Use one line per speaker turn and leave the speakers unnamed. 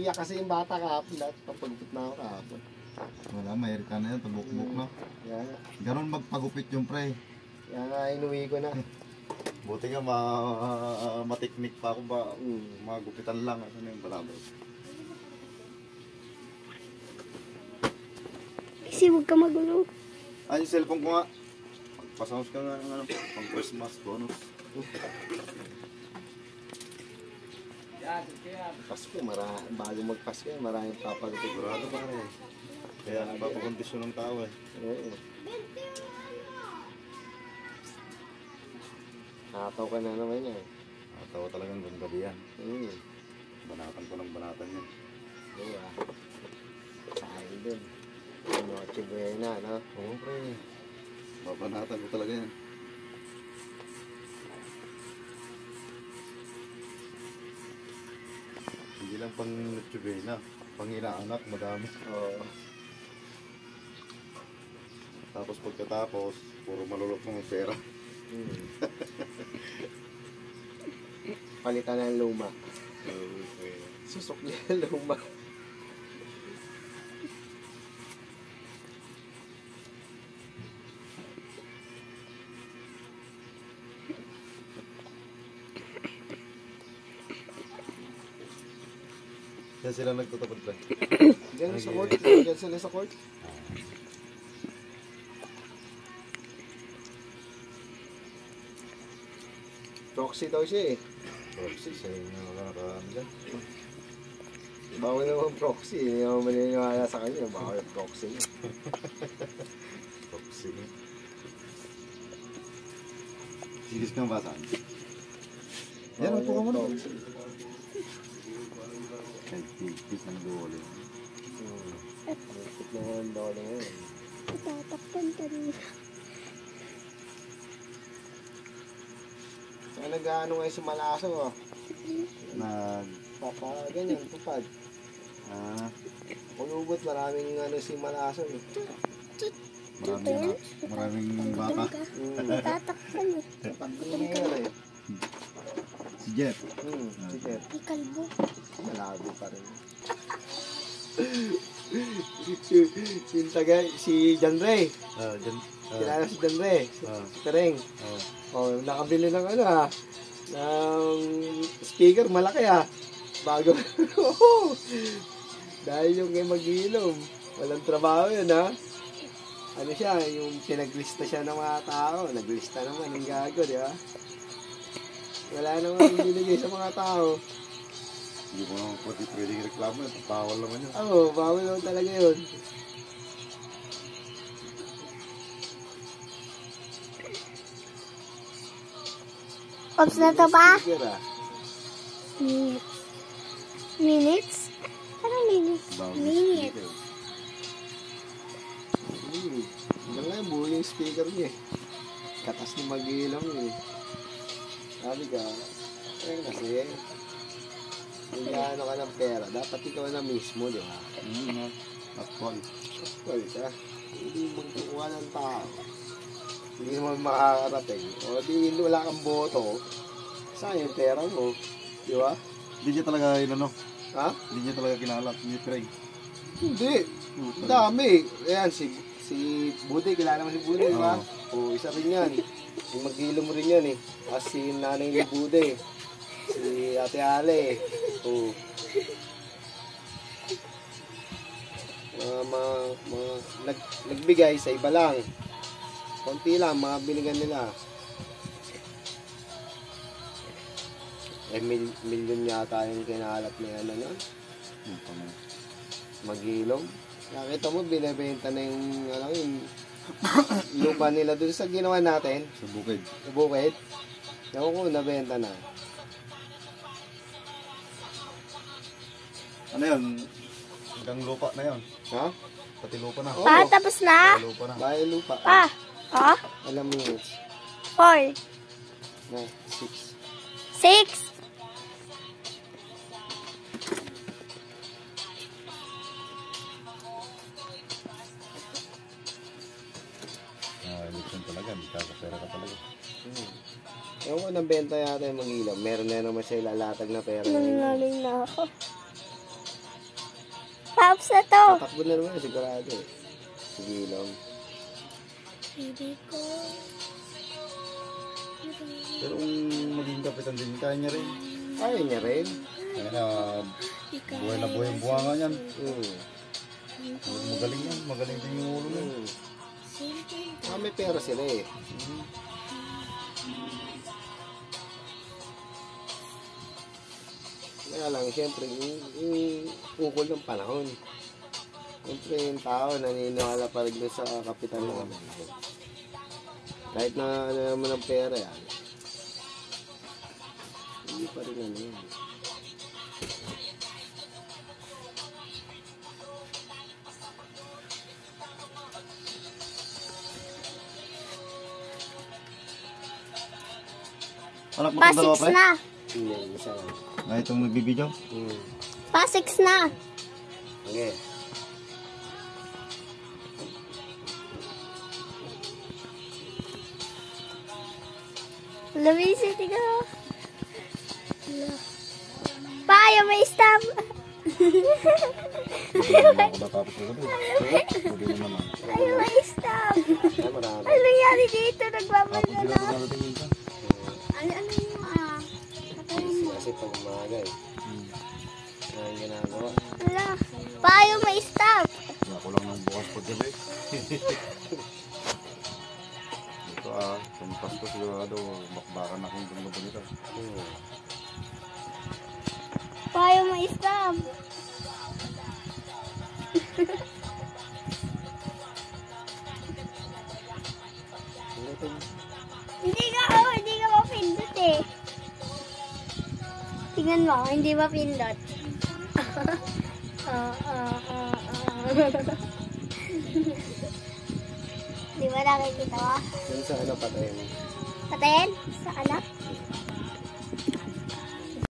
Iyak kasi yung bata kahapon. Dahil papagupit na ako kahapon.
Wala, mahirita na yan. Pabuk-buk na. Ganon magpagupit yung pre.
Kaya nga inuwi ko na.
Buti nga matiknik pa ako ba. Magupitan lang. Ano yung balabay.
Kasi huwag ka magulo.
Ay, yung cellphone ko nga. Pasamos ka nga ng ano, pang Christmas bonus.
Pasko, bago magpasko, maraming papagupit.
Sigurado pare. Kaya nagpapakondisyon ng tao eh.
Oo. Nakataw ka na naman yan.
Nakatawa talagang gabi yan. Banatan ko ng banatan yan.
Oo Sayang dun. Noche buena, no?
Oo pre. Babanatan ko talaga yan. Hindi lang pang nutubena. Pang inaanak, madami.
Oo.
Tapos pagkatapos, puro malulok ng pera.
Palitan ng luma. Susok niya ng luma.
Yan sila nagtutupad ba?
Diyan sa court. Diyan sila sa court. Proxy daw siya eh.
Proxy, siya yung nakakaraan dyan.
Bawal naman proxy. Hindi naman maniniwala sa kanya. Bawal yung proxy niya.
Proxy niya. Sigis kang basaan. Yan, upo ka muna. Nagpipit ng dole.
Nagpipit ng dole ngayon.
Tatakpan ka rin.
Kaya nag-ano ngayon si Malaso oh. Ganyan, tupad. Kulubot, maraming ano si Malaso eh.
Maraming baka.
Tatakpan eh.
Pag-iingar eh.
Si Jeff.
Si Jeff.
May kalbo.
Malabo pa rin. Si John Ray. Kilala si John Ray. Si Tereng. Nakabili ng ano ng speaker malaki bago. Dahil yung kay mag-iilom, walang trabaho yun ano siya, yung pinaglista siya ng mga tao, naglista naman ng gago, di ba? Wala naman binigay sa mga tao.
Hindi mo naman pati pwedeng reklamo, bawal naman yun.
Oo, bawal naman talaga yun.
Ops na to ba?
Speaker,
Minutes. Minutes? Anong minutes? Minutes.
Hanggang ngayon, buo yung speaker niya eh. Katas ni mag-iilang eh. Sabi ka, kasi, ano ka ng pera, dapat ikaw na mismo, di ba?
Actual.
Actual ka. Hindi magkukuha ng tao. Hindi naman makakarating. O di wala kang boto, saan yung pera mo? Di ba?
Hindi niya talaga yun
Ha?
Hindi niya talaga kinalat, ni Craig.
Hindi. Dami. Ayan, si Bude, kilala mo si Bude, di ba? O, isa rin yan. Yung mag-ilom rin yan eh. As si nanay ni Bude. Si Ate Ale. O. Nagbigay sa iba lang. Konti lang, mga binigan nila. Milyon yata yung kinalat na yan, ano? Mag-ilom. Nakita mo, binibenta na yung, yung lupa nila dun sa ginawa natin.
Sa bukid.
Sa bukid. Ewan ko, nabenta na.
Ano yun? Hanggang lupa na yun.
Ha?
Pati lupa na.
Pa, tapos na?
Lupa na.
Bahay lupa.
Pa. Ha?
Alam mo yun.
4.
Na, 6.
6.
Election talaga. Magkakapera ka talaga.
Ewan ko, nabenta yata yung mag-ilaw. Meron na naman siya ilalatag na pera.
Nangaling na ako. stops na to.
Tatakbo na naman, sigurado eh. Sige lang.
Baby ko.
Pero kung maging kapitan din, kaya niya rin.
Kaya niya rin.
Kaya na, buhay ang buhanga niyan.
Mm.
Magaling din yung ulo niyan.
May pera sila eh. Kaya lang, siyempre, yung ukol ng panahon. Siyempre, yung tao naniniwala pa rin doon sa kapital ng Amerika. Kahit na ano naman ang pera yan, hindi pa rin ano yun.
Anak mo
Pa
itong dalawa,
6
pre?
na.
Hindi, isa lang.
Na itong nagbibideo?
Pa 6 na.
Okay.
Lumisit ka. Pa, yung may stop.
Hindi ako natapos ko doon. Pwede naman lang.
Ay, may stop.
Ay, marami.
Ano nangyari dito?
Tapos
Nagbabalala.
sila dumarating minsan.
Ano yung
Kasi pag umaga eh. Ang ginagawa.
Wala. Pa, yung may stop.
Kaya ko lang ng bukas pag gabi. Ito kung Pasko sigurado, bakbakan akong gulo nito.
Pa, yung may stop. Hindi ka mapindot eh. Tingnan mo, hindi mapindot. Di ba nakikita mo?
Yun sa ano patayin.
Patayin? Sa anak?